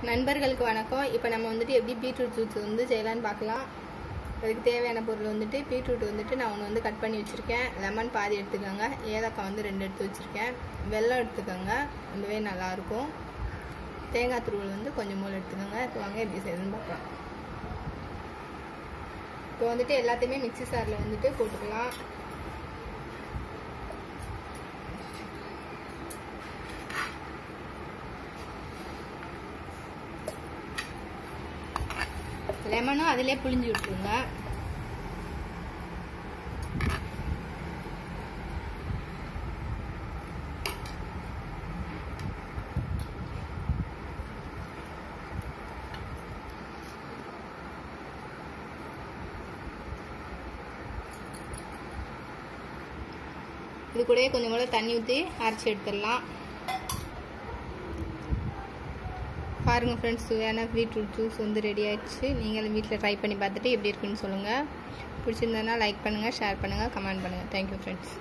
நண்பர்களுக்கு வணக்கம். இப்போ நம்ம வந்துட்டு எப்படி பீட்ரூட் ஜூஸ் வந்து செய்யலான்னு பார்க்கலாம். அதுக்கு தேவையான பொருள் வந்துட்டு பீட்ரூட் வந்துட்டு நான் ஒன்று வந்து கட் பண்ணி வச்சுருக்கேன். லெமன் பாதி எடுத்துக்கோங்க. ஏலக்காய் வந்து 2 எடுத்து வச்சுருக்கேன். வெல்லம் எடுத்துக்கோங்க, ரொம்பவே நல்லாயிருக்கும். தேங்காய் துருவல் வந்து கொஞ்சம் மூலம் எடுத்துக்கோங்க. இப்போ வாங்க எப்படி செய்யணும்னு பார்க்கலாம். இப்போ வந்துட்டு எல்லாத்தையுமே மிக்சி சாரில் வந்துட்டு போட்டுக்கலாம். லெமனும் அதிலே புளிஞ்சு விட்டுருங்க. இது கூடயே கொஞ்சம் கூட தண்ணி ஊற்றி அரைச்சி எடுத்துடலாம். பாருங்கள் ஃப்ரெண்ட்ஸ், சுவையான பீட்ரூட் ஜூஸ் வந்து ரெடி ஆயிடுச்சு. நீங்களும் வீட்டில் ட்ரை பண்ணி பார்த்துட்டு எப்படி இருக்குன்னு சொல்லுங்கள். பிடிச்சிருந்ததுன்னா லைக் பண்ணுங்கள், ஷேர் பண்ணுங்கள், கமெண்ட் பண்ணுங்கள். Thank you friends.